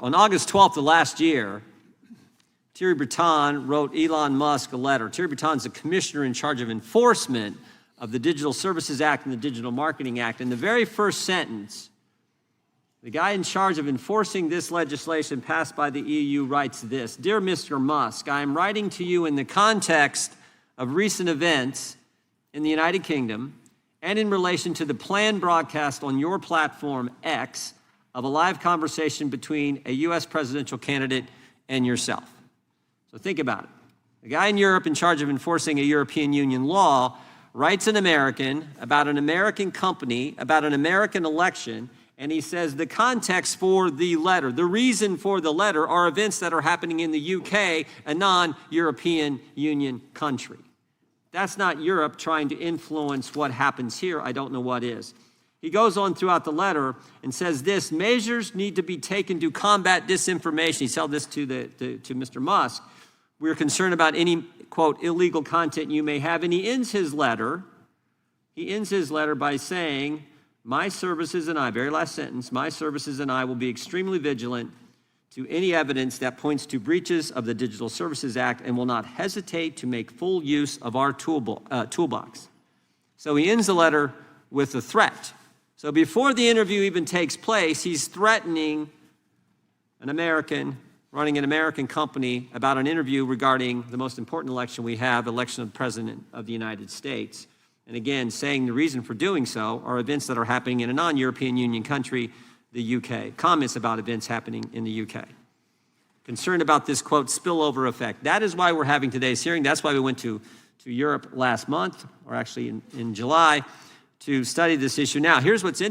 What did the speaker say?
On August 12th of last year, Thierry Breton wrote Elon Musk a letter. Thierry Breton's the commissioner in charge of enforcement of the Digital Services Act and the Digital Marketing Act. In the very first sentence, the guy in charge of enforcing this legislation passed by the EU writes this: "Dear Mr. Musk, I am writing to you in the context of recent events in the United Kingdom and in relation to the planned broadcast on your platform, X, of a live conversation between a U.S. presidential candidate and yourself." So think about it. The guy in Europe in charge of enforcing a European Union law writes an American about an American company, about an American election, and he says the context for the letter, the reason for the letter, are events that are happening in the UK, a non-European Union country. That's not Europe trying to influence what happens here. I don't know what is. He goes on throughout the letter and says this: measures need to be taken to combat disinformation. He said this to Mr. Musk. We're concerned about any, quote, illegal content you may have. And he ends his letter by saying, my services and I, very last sentence, my services and I will be extremely vigilant to any evidence that points to breaches of the Digital Services Act and will not hesitate to make full use of our toolbox. So he ends the letter with a threat. So before the interview even takes place, he's threatening an American running an American company about an interview regarding the most important election we have, election of the President of the United States. And again, saying the reason for doing so are events that are happening in a non-European Union country, the UK. Comments about events happening in the UK. Concerned about this, quote, spillover effect. That is why we're having today's hearing. That's why we went to Europe last month, or actually in July, to study this issue. Now, here's what's interesting.